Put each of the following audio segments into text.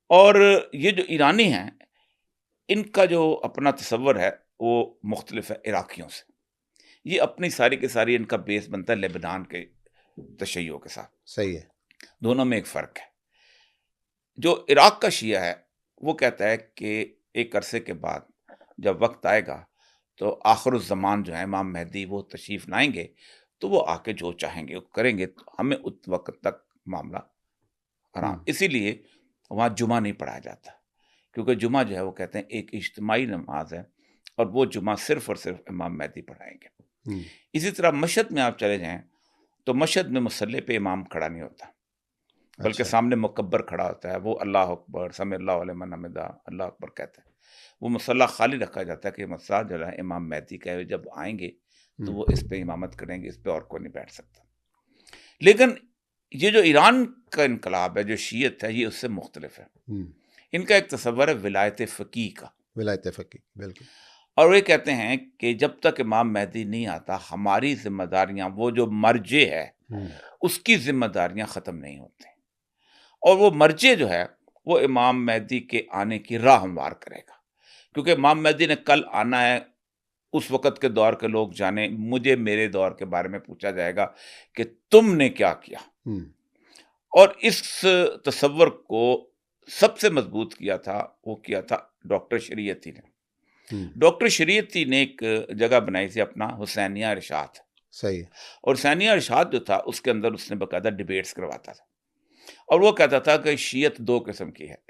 और ये जो ईरानी हैं, इनका जो अपना तसव्वुर है, वो मुख्तलिफ है इराकियों से। ये अपनी सारी की सारी इनका बेस बनता है लेबनान के तशय्युओं के साथ। सही है। दोनों में एक फ़र्क है। जो इराक का शिया है, वो कहता है कि एक अरसे के बाद जब वक़्त आएगा, तो आखिरुज़्ज़मान जो है इमाम मेहदी वो तशरीफ़ लाएँगे, तो वो आके जो चाहेंगे वो करेंगे, तो हमें उस वक़्त तक मामला आराम। हुँ, इसीलिए वहाँ जुमा नहीं पढ़ाया जाता, क्योंकि जुमा जो है वो कहते हैं एक इज्तिमाई नमाज़ है और वो जुमा सिर्फ़ और सिर्फ़ इमाम मेहदी पढ़ाएँगे। हुँ। इसी तरह मशहद में आप चले जाएँ, तो मशहद में मुसल्ले पे इमाम खड़ा नहीं होता, बल्कि अच्छा। सामने मुकब्बर खड़ा होता है। वो अल्लाहु अकबर, समिअल्लाहु लिमन हमिदा, अल्लाहु अकबर कहता है। वो मुसल्ला खाली रखा जाता है कि मसला जो है इमाम मेहदी का है, जब आएँगे तो हुँ, वो इस पे इमामत करेंगे, इस पे और कोई नहीं बैठ सकता। लेकिन ये जो ईरान का इनकलाब है, जो शियत है, ये उससे मुख्तलिफ है। हुँ। इनका एक तसव्वुर है विलायत फ़क़ीह का, विलायत फ़क़ीह, बिल्कुल। और वे कहते हैं कि जब तक इमाम मेहदी नहीं आता, हमारी ज़िम्मेदारियाँ, वो जो मर्जे है, हुँ, उसकी ज़िम्मेदारियाँ ख़त्म नहीं होती, और वो मर्जे जो है, वो इमाम मेहदी के आने की राह हमवार करेगा। क्योंकि इमाम मेहदी ने कल आना है, उस वक़्त के दौर के लोग जाने, मुझे मेरे दौर के बारे में पूछा जाएगा कि तुमने क्या किया? हुँ, और इस तसव्वुर को सबसे मज़बूत किया था, वो किया था डॉक्टर शरीयती ने। हुँ। डॉक्टर शरीयती ने एक जगह बनाई थी अपना, हुसैनिया इरशाद, सही है। और हुसैनिया इरशाद जो था, उसके अंदर उसने बाकायदा डिबेट्स करवाता था, और वो कहता था कि शियत 2 किस्म की है,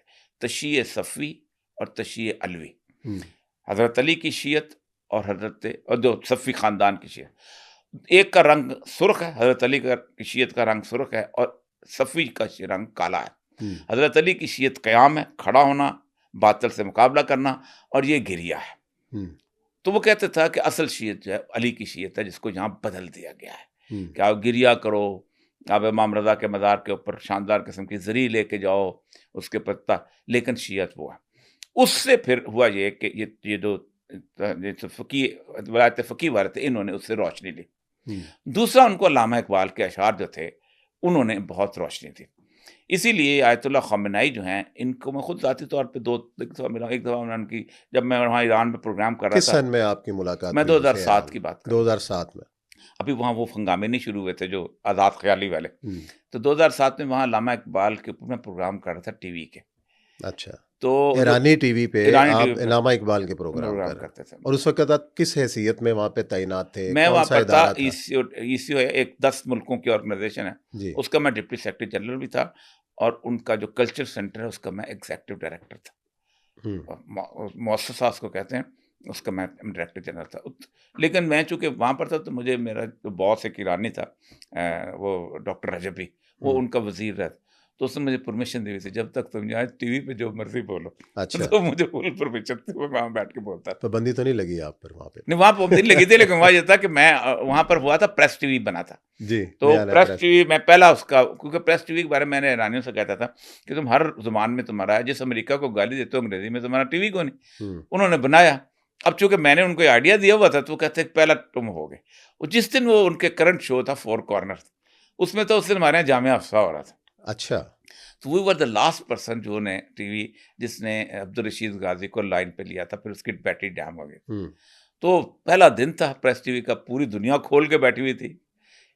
तशीए सफ़वी और तशीए अलवी। हुँ, हज़रत अली की शियत और जो सफ़वी ख़ानदान की शियत। एक का रंग सुर्ख है, हज़रत अली का शियत का रंग सुर्ख है, और सफ़वी का रंग काला है। हुँ, हज़रत अली की शियत क़याम है, खड़ा होना, बातिल से मुकाबला करना, और ये गिरिया है। हुँ, तो वो कहता था कि असल शियत जो है अली की शियत है, जिसको यहाँ बदल दिया गया है हुँ, कि आप गिरिया करो, आप इमाम रज़ा के मज़ार के ऊपर शानदार किस्म की ज़री लेके जाओ, उसके पत्ता, लेकिन शियत वो है। उससे फिर हुआ ये कि ये जो ये जो फ़क़ीह विलायत फ़क़ीह वाले थे, इन्होंने उससे रोशनी ली। हुँ। दूसरा, उनको अल्लामा इक़बाल के अशआर जो थे, उन्होंने बहुत रोशनी दी। इसीलिए आयतुल्लाह ख़ामेनी जो हैं, इनको मैं खुद ज़ाती तौर पे 2 एक दफ़ा मिला, एक दफ़ा मैं उनकी, जब मैं वहाँ ईरान में प्रोग्राम कर रहा किस था, सन में आपकी मुलाकात मैं हुई उनसे या 2007 की बात कर रहा हूँ। 2007 में? अभी वहाँ वो हंगामे नहीं शुरू हुए थे जो आज़ाद ख़याली वाले। हुँ, तो 2007 में वहाँ अल्लामा इक़बाल के ऊपर मैं प्रोग्राम कर रहा था टीवी के। अच्छा। तो जो ईरानी टीवी पे ईरानी टीवी आप पे इनामा इकबाल के प्रोग्राम प्रोग्राम कर रहे हैं करते थे। और उस वक़्त आप किस हैसियत में वहाँ पे तैनात थे? मैं वहाँ कौन-सा पर था, इदारा था? ईसीओ है, एक 10 मुल्कों की ऑर्गेनाइज़ेशन है, जी। उसका मैं डिप्टी सेक्रेटरी जनरल भी था, और उनका जो कल्चर सेंटर है, उसका मैं एग्ज़ीक्यूटिव डायरेक्टर था। हुँ, मुअस्ससा उसको कहते हैं, उसका मैं डायरेक्टर जनरल था। लेकिन मैं चूँकि वहाँ पर था, तो मुझे मेरा जो बॉस एक ईरानी था, वो डॉक्टर रजबी, वो हुँ। उनका वज़ीर रहा, तो उसने मुझे परमिशन दी हुई थी, जब तक तुम यहाँ टीवी पे जो मर्ज़ी बोलो। अच्छा, तो मुझे फुल परमिशन थी, मैं वहाँ बैठ के बोलता था। पाबंदी तो नहीं लगी आप पर वहाँ नहीं, वहाँ पाबंदी पे? लगी थी, लेकिन वहाँ ये था कि मैं वहाँ पर हुआ था, प्रेस टीवी बना था। जी, तो नया-नया प्रेस प्रेस। टीवी मैं पहला उसका, क्योंकि प्रेस टीवी के बारे में मैंने ईरानियों से कहता था कि तुम हर ज़ुबान में तुम्हारा है, जिस अमेरिका को गाली देते हो अंग्रेज़ी में, तुम्हारा टीवी क्यों नहीं? हुँ, उन्होंने बनाया। अब चूँकि मैंने उनको ये आइडिया दिया हुआ था, तो वो कहते हैं पहला तुम होगे। और जिस दिन वो उनके करंट शो था फोर कॉर्नर्स, उसमें तो उस दिन हमारे यहाँ जामिया अफ़सा हो रहा था। अच्छा। तो we were the last person जो ने टीवी, जिसने अब्दुल रशीद गाज़ी को लाइन पे लिया था, फिर उसकी बैटरी डैम हो गई। हुँ, तो पहला दिन था प्रेस टीवी का, पूरी दुनिया खोल के बैठी हुई थी।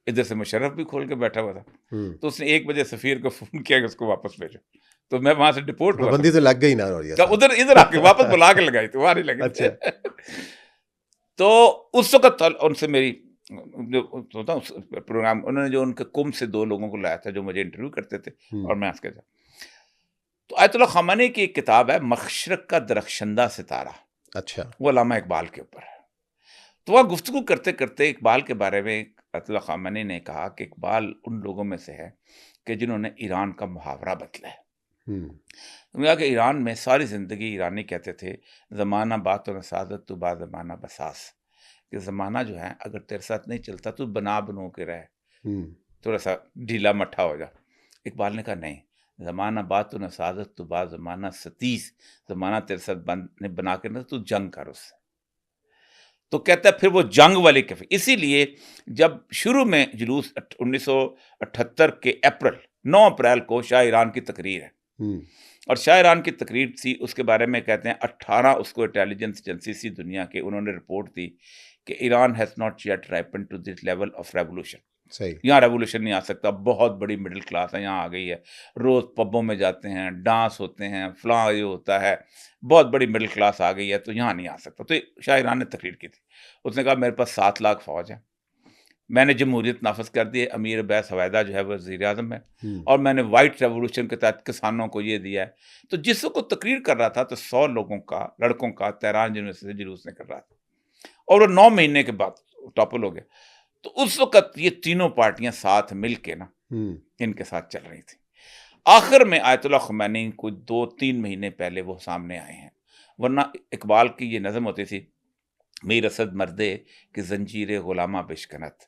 इधर से मुशर्रफ भी खोल के बैठा हुआ था। हुँ। तो उसने 1 बजे सफ़ीर को फ़ोन किया कि उसको वापस भेजो। तो मैं वहाँ से तो डिपोर्ट हुआ था। पाबंदी तो लग गई ना और ये तो साहब। उधर इधर आके वापस बुला के लगाई थी, वहाँ नहीं लगी थी। अच्छा। तो उस वक़्त था उनसे मेरी जो होता उस प्रोग्राम, उन्होंने जो उनके कुम से 2 लोगों को लाया था जो मुझे इंटरव्यू करते थे, हुँ, और मैं उसके साथ। तो आयतुल्लाह ख़ामेनी की एक किताब है, मशरिक़ का दरख़्शंदा सितारा, अच्छा। वो अल्लामा इक़बाल के ऊपर है। तो वहाँ गुफ्तगू करते-करते इक़बाल के बारे में अयतुल्लाह ख़ामेनी ने कहा कि इक़बाल उन लोगों में से है कि जिन्होंने ईरान का मुहावरा बदला है। हुँ, उन्होंने कहा कि ईरान में सारी ज़िंदगी ईरानी कहते थे, ज़माना बातों न सादत तो बा ज़माना बसास, कि ज़माना जो है अगर तेरे साथ नहीं चलता, तू बना-बनू के रह, हुँ, थोड़ा-सा ढीला-मट्ठा हो जा। इक़बाल ने कहा नहीं, ज़माना बातों न सादत तो बा ज़माना सतीस, ज़माना तेरे साथ बना के ना, तू जंग कर उससे। तो कहता है फिर वो जंग वाली कैफ़े, इसीलिए जब शुरू में जुलूस 1978 के अप्रैल 9 अप्रैल को शाह ईरान की तकरीर है। हुँ, और शाह ईरान की तकरीर थी, उसके बारे में कहते हैं 18 उसको इंटेलिजेंस एजेंसी थी दुनिया के, उन्होंने रिपोर्ट दी कि Iran has not yet ripen to this level of revolution. सही। यहाँ रेवोल्यूशन नहीं आ सकता, बहुत बड़ी मिडिल क्लास है यहाँ आ गई है, रोज़ पब्बों में जाते हैं, डांस होते हैं, फलां ये होता है, बहुत बड़ी मिडिल क्लास आ गई है, तो यहाँ नहीं आ सकता। तो शाह ईरान ने तकरीर की थी, उसने कहा मेरे पास 7 लाख फ़ौज है, मैंने जमहूरियत नाफिज कर दी है, अमीर अब्बास हवैदा जो है वो वज़ीर-ए-आज़म है, और मैंने वाइट रेवोल्यूशन के तहत किसानों को ये दिया है। तो जिस वक़्त वो तकरीर कर रहा था, तो 100 लोगों का, लड़कों का तेहरान यूनिवर्सिटी से जुलूस निकल रहा था, और वो 9 महीने के बाद टॉपल हो गया। तो उस वक़्त ये तीनों पार्टियां साथ मिल के ना इनके साथ चल रही थी। आखिर में आयतुल्लाह ख़ुमैनी कोई 2-3 महीने पहले वो सामने आए हैं, वरना इकबाल की ये नज़म होती थी, मीर असद मर्दे कि ज़ंजीरे ग़ुलामा बिशकनत।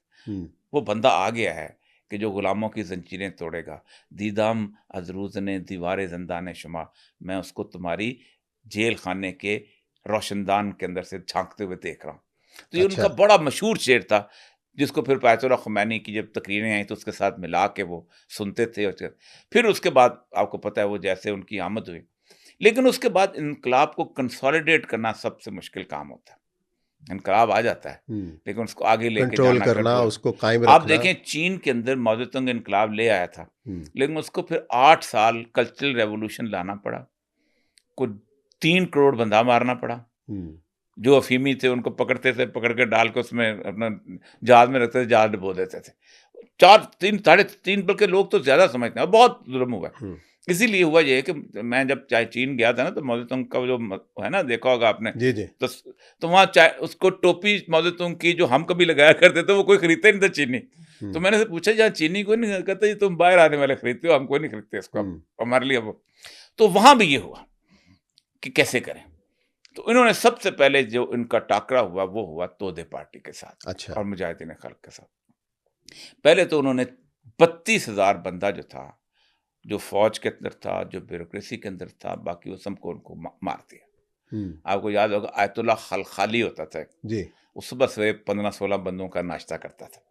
वो बंदा आ गया है कि जो ग़ुलामों की ज़ंजीरें तोड़ेगा। दीदाम अज़रूज़ ने दीवारे ज़ंदान शुमा, मैं उसको तुम्हारी जेल खाने के रोशनदान के अंदर से झांकते हुए देख रहा हूँ। तो ये अच्छा। उनका बड़ा मशहूर शेर था, जिसको फिर आयतुल्लाह ख़ुमैनी की जब तकरीरें आई तो उसके साथ मिला के वो सुनते थे। और फिर उसके बाद आपको पता है वो जैसे उनकी आमद हुई, लेकिन उसके बाद इनकलाब को कंसोलिडेट करना सबसे मुश्किल काम होता है। इनकलाब आ जाता है, लेकिन उसको आगे लेके कंट्रोल जाना, करना, कंट्रोल। उसको कायम आप रखना। देखें चीन के अंदर माओ ज़ेडुंग इनकलाब ले आया था, लेकिन उसको फिर 8 साल कल्चरल रेवोल्यूशन लाना पड़ा, कुछ 3 करोड़ बंदा मारना पड़ा। जो अफीमी थे उनको पकड़ते थे, पकड़ के डाल के उसमें अपना जहाज में रखते थे, जहाज डुबो देते थे। 4 3 साढ़े 3 बल्कि लोग तो ज़्यादा समझते हैं, बहुत जुल्म हुआ है। इसीलिए हुआ ये है कि मैं जब चाहे चीन गया था ना, तो माओ ज़ेडुंग का जो है ना, देखा होगा आपने, जी, जी। तो वहाँ चाहे उसको टोपी माओ ज़ेडुंग की जो हम कभी लगाया करते थे, वो कोई खरीदता ही नहीं था चीनी। तो मैंने से पूछा, यहाँ चीनी कोई नहीं, कहता ये तुम बाहर आने वाले खरीदते हो, हम कोई नहीं खरीदते इसको, हमारे लिए वो। तो वहाँ भी ये हुआ कि कैसे करें। तो इन्होंने सबसे पहले जो इनका टाकरा हुआ वो हुआ तोदे पार्टी के साथ। अच्छा। और मुजाहिदीन खल्क के साथ। पहले तो उन्होंने 32,000 बंदा जो था, जो फौज के अंदर था, जो ब्यूरोक्रेसी के अंदर था, बाकी वो सबको उनको मार दिया। आपको याद होगा आयतुल्लाह खलखाली होता था जी। वो सुबह सवेरे 15-16 बंदों का नाश्ता करता था।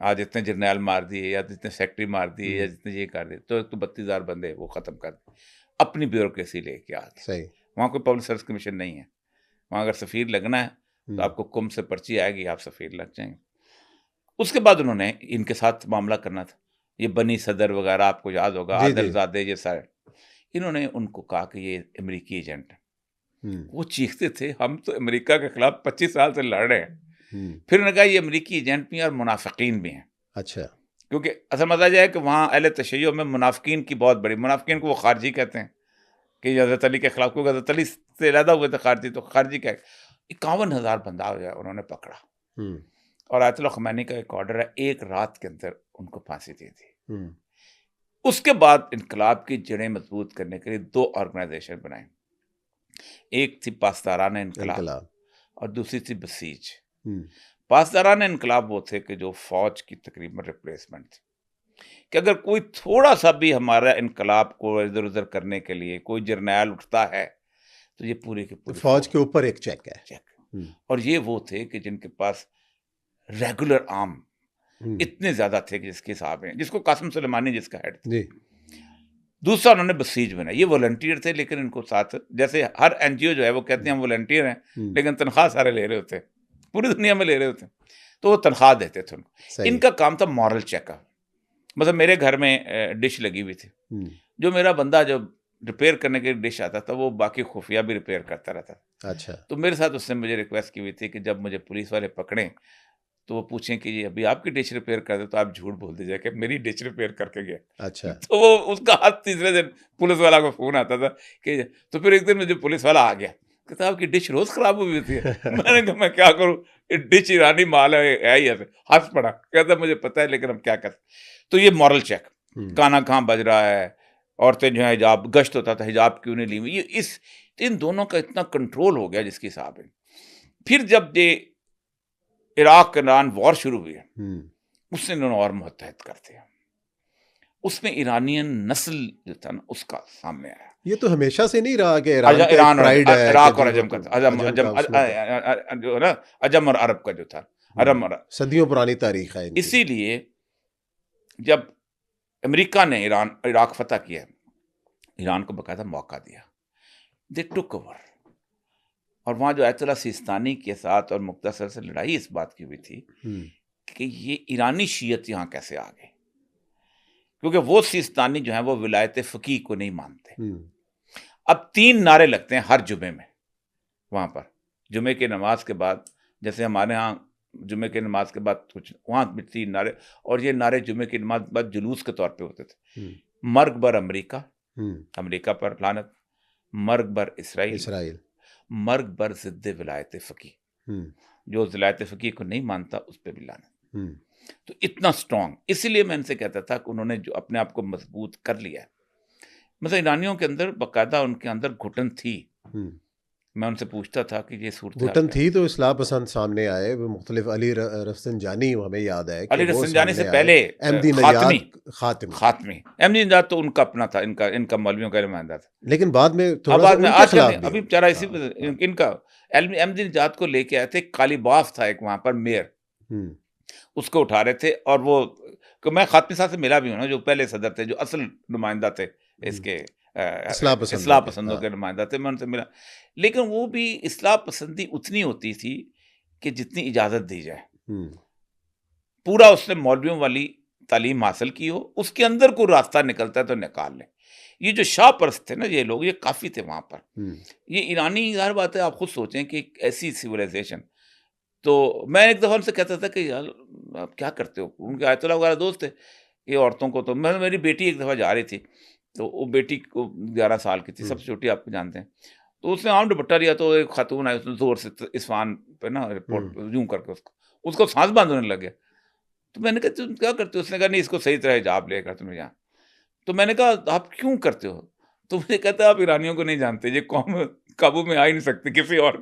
आज जितने जर्नैल मार दिए या जितने सेक्रेटरी मार दिए या जितने ये कर दिए, तो 32,000 बंदे वो खत्म कर दिए, अपनी ब्यूरोक्रेसी लेके आ गए। सही। वहाँ कोई पब्लिक सर्विस कमीशन नहीं है। वहाँ अगर सफ़ीर लगना है तो आपको कुम से पर्ची आएगी, आप सफ़ीर लग जाएंगे। उसके बाद उन्होंने इनके साथ मामला करना था, ये बनी सदर वगैरह आपको याद होगा, जी, जी। आदिलज़ादे, ये सारे। इन्होंने उनको कहा कि ये अमेरिकी एजेंट है। वो चीखते थे, हम तो अमेरिका के खिलाफ 25 साल से लड़ रहे हैं। फिर उन्होंने कहा ये अमेरिकी एजेंट भी हैं और मुनाफिकीन भी हैं। अच्छा। क्योंकि असल मसला यह है कि वहाँ अहले तशय्युअ में मुनाफिकीन की बहुत बड़ी, मुनाफिकीन को वो खारजी कहते हैं कि हज़रत अली के खिलाफ, क्योंकि हज़रत अली से अलहदा हुए थे खारजी, तो खारजी क्या 51,000 बंदा हो गया उन्होंने पकड़ा। और आयतुल्लाह ख़ुमैनी का एक ऑर्डर है, एक रात के अंदर उनको फांसी दे दी। उसके बाद इनकलाब की जड़ें मजबूत करने के लिए 2 ऑर्गेनाइजेशन बनाई, एक थी पासदारान इनकलाब और दूसरी थी बसीज। पासदारान इनकलाब वो थे कि जो फौज की तकरीबन रिप्लेसमेंट थी, कि अगर कोई थोड़ा सा भी हमारा इनकलाब को इधर उधर करने के लिए कोई जर्नैल उठता है तो ये पूरी की पूरी फौज के ऊपर एक चेक है। और ये वो थे कि जिनके पास रेगुलर आर्म इतने ज्यादा थे कि जिसके हिसाब है, जिसको कासिम सुलेमानी जिसका हेड था। दूसरा उन्होंने बसीज बनाया, ये वॉलंटियर थे, लेकिन इनको साथ, जैसे हर एनजीओ जो है वो कहते हैं हम वॉलंटियर हैं, लेकिन तनख्वाह सारे ले रहे होते, पूरी दुनिया में ले रहे होते, तो वो तनख्वाह देते थे उनको। इनका काम था मॉरल चेकअप। मतलब मेरे घर में डिश लगी हुई थी, जो मेरा बंदा जो रिपेयर करने के डिश आता था वो बाकी खुफिया भी रिपेयर करता रहता था। अच्छा। तो मेरे साथ उसने मुझे रिक्वेस्ट की हुई थी कि जब मुझे पुलिस वाले पकड़ें तो वो पूछें कि ये अभी आपकी डिश रिपेयर कर दे, तो आप झूठ बोल दीजिए कि मेरी डिश रिपेयर करके गया। अच्छा। तो वो उसका हाथ तीसरे दिन पुलिस वाला को फोन आता था कि, तो फिर एक दिन मुझे पुलिस वाला आ गया, कहता आपकी डिश रोज खराब हुई होती है। मैंने कहा मैं क्या करूँ, डिश ईरानी माल है ही ऐसे। हंस पड़ा, कहता मुझे पता है लेकिन हम क्या कर। तो ये मॉरल चेक, गाना कहाँ बज रहा है, औरतें जो है हिजाब, गश्त होता था हिजाब क्यों नहीं ली हुई, ये इस इन दोनों का इतना कंट्रोल हो गया जिसके हिसाब है। फिर जब ये इराक ईरान वॉर शुरू हुई है, उसने इन्होंने और मुतहद कर दिया, उसमें ईरानियन नस्ल जो था ना उसका सामने आया। ये तो हमेशा से नहीं रहा कि ईरान का ईरान और प्राइड है, इराक और अजम का, जो है ना, अजम और अरब का जो था, अरब और सदियों पुरानी तारीख है इनकी। इसीलिए जब अमेरिका ने इराक फतह किया, ईरान को बाकायदा मौका दिया, दे टुक ओवर। और वहाँ जो आयतुल्लाह सिस्तानी के साथ और मुक्तसर से लड़ाई इस बात की हुई थी कि ये ईरानी शियत यहाँ कैसे आ गए, क्योंकि वो सिस्तानी जो है वो विलायत फ़कीह को नहीं मानते। अब 3 नारे लगते हैं हर जुमे में वहाँ पर, जुमे की नमाज के बाद, जैसे हमारे यहाँ जुमे की नमाज के बाद कुछ, वहाँ भी 3 नारे, और ये नारे जुमे की नमाज के बाद जुलूस के तौर पे होते थे। मर्ग बर अमेरिका, अमेरिका पर लानत, मर्ग बर इसराइल, मर्ग बर ज़िद्द विलायत फ़कीह, जो विलायत फ़कीह को नहीं मानता उस पर भी लानत। तो इतना स्ट्रॉन्ग, इसीलिए मैं इनसे कहता था कि उन्होंने जो अपने आप को मजबूत कर लिया है। मतलब ईरानियों के अंदर बाकायदा उनके अंदर घुटन थी। मैं उनसे पूछता था कि ये सूरत घुटन थी तो इस्लाह पसंद सामने आए, वो मुख्तलिफ अली रफसंजानी हमें याद है, अली रफसंजानी से पहले खातमी अहमदी नजात तो उनका अपना था, इनका मौलवियों का नुमाइंदा था, लेकिन बाद में थोड़ा बाद में आज अभी बेचारा इसी इनका अहमदी नजात को लेके आए थे। कालीबाफ था एक वहां पर मेयर, उसको उठा रहे थे, और वो मैं खातमी साहब से मिला भी हूँ ना, जो पहले सदर थे, जो असल नुमाइंदा थे इसके इस्लाह पसंदों के नुमाइंदा थे, मैं उनसे मिला। लेकिन वो भी इस्लाह पसंदी उतनी होती थी कि जितनी इजाज़त दी जाए। पूरा उसने मौलवियों वाली तालीम हासिल की हो, उसके अंदर कोई रास्ता निकलता है तो निकाल ले। ये जो शाह परस्त थे ना ये लोग, ये काफ़ी थे वहाँ पर। ये ईरानी, ज़ाहिर बात है, आप खुद सोचें कि एक ऐसी सिविलाइजेशन। तो मैं एक दफ़ा उनसे कहता था कि यार आप क्या करते हो, उनके आयतुल्लाह वगैरह दोस्त थे, ये औरतों को, तो मेरी बेटी एक दफ़ा जा रही थी, तो वो बेटी को 11 साल की थी, सबसे छोटी आपको जानते हैं, तो उसने आम दुपट्टा लिया, तो एक खातून आई, उसने जोर से इस्फान पे ना रिपोर्ट यूं करके उसको सांस बंद होने लग गया। तो मैंने कहा तुम क्या करते हो? उसने कहा नहीं, इसको सही तरह हिजाब लेकर तुम्हें यहाँ। तो मैंने कहा आप क्यों करते हो? तो मुझे कहता आप ईरानियों को नहीं जानते, ये कौम काबू में आ ही नहीं सकती किसी और